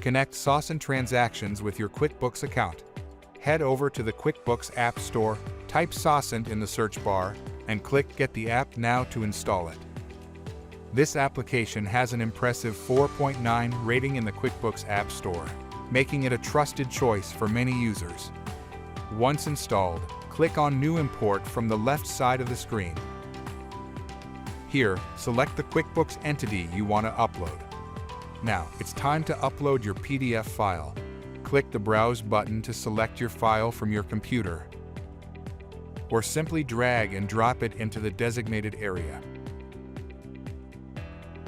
connect SaasAnt Transactions with your QuickBooks account. Head over to the QuickBooks App Store, type SaasAnt in the search bar, and click Get the app now to install it. This application has an impressive 4.9 rating in the QuickBooks App Store, making it a trusted choice for many users. Once installed, click on New Import from the left side of the screen. Here, select the QuickBooks entity you want to upload. Now, it's time to upload your PDF file. Click the Browse button to select your file from your computer, or simply drag and drop it into the designated area.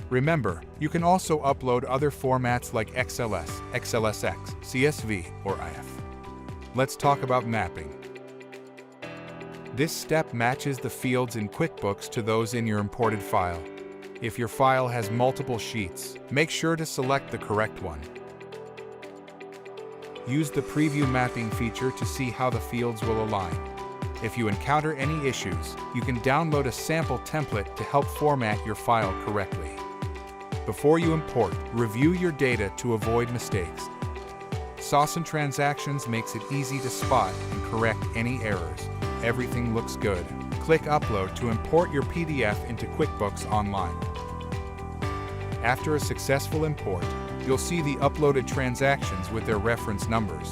Remember, you can also upload other formats like XLS, XLSX, CSV, or IF. Let's talk about mapping. This step matches the fields in QuickBooks to those in your imported file. If your file has multiple sheets, make sure to select the correct one. Use the Preview Mapping feature to see how the fields will align. If you encounter any issues, you can download a sample template to help format your file correctly. Before you import, review your data to avoid mistakes. SaasAnt Transactions makes it easy to spot and correct any errors. Everything looks good. Click Upload to import your PDF into QuickBooks Online. After a successful import, you'll see the uploaded transactions with their reference numbers.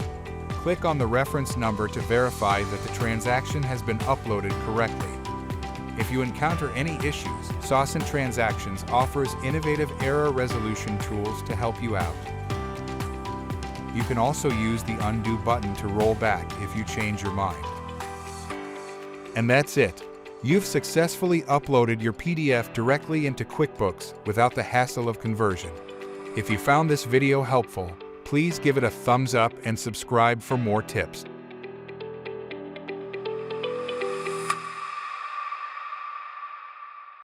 Click on the reference number to verify that the transaction has been uploaded correctly. If you encounter any issues, SaasAnt Transactions offers innovative error resolution tools to help you out. You can also use the Undo button to roll back if you change your mind. And that's it. You've successfully uploaded your PDF directly into QuickBooks without the hassle of conversion. If you found this video helpful, please give it a thumbs up and subscribe for more tips.